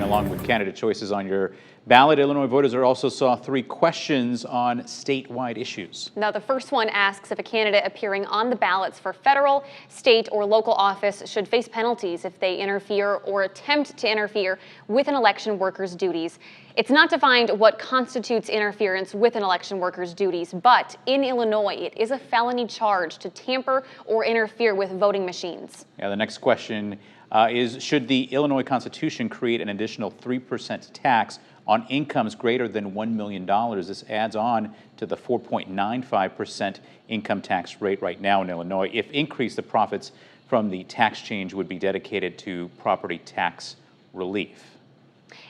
along with candidate choices on your ballot, Illinois voters also saw 3 questions on statewide issues. Now, the first one asks if a candidate appearing on the ballots for federal, state, or local office should face penalties if they interfere or attempt to interfere with an election worker's duties. It's not defined what constitutes interference with an election worker's duties, but in Illinois, it is a felony charge to tamper or interfere with voting machines. Yeah, the next question is, should the Illinois Constitution create an additional 3% tax on incomes greater than $1 million? This adds on to the 4.95% income tax rate right now in Illinois. If increased, the profits from the tax change would be dedicated to property tax relief.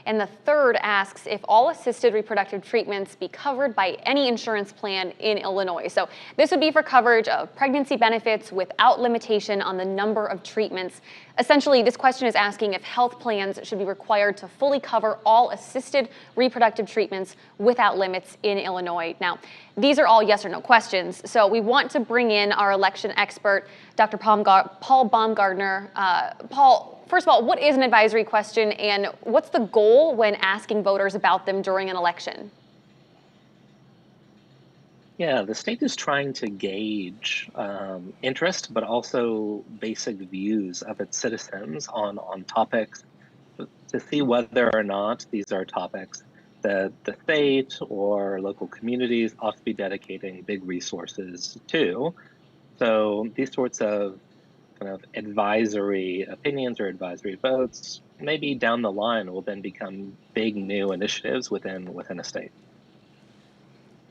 And the third asks if all assisted reproductive treatments be covered by any insurance plan in Illinois. So this would be for coverage of pregnancy benefits without limitation on the number of treatments. Essentially, this question is asking if health plans should be required to fully cover all assisted reproductive treatments without limits in Illinois. Now, these are all yes or no questions, so we want to bring in our election expert, Dr. Paul Baumgardner. Paul, first of all, what is an advisory question, and what's the goal when asking voters about them during an election? Yeah, the state is trying to gauge interest, but also basic views of its citizens on topics to see whether or not these are topics that the state or local communities ought to be dedicating big resources to. So these sorts of kind of advisory opinions or advisory votes, maybe down the line will then become big new initiatives within a state.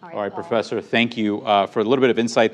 All right, Professor, thank you for a little bit of insight there.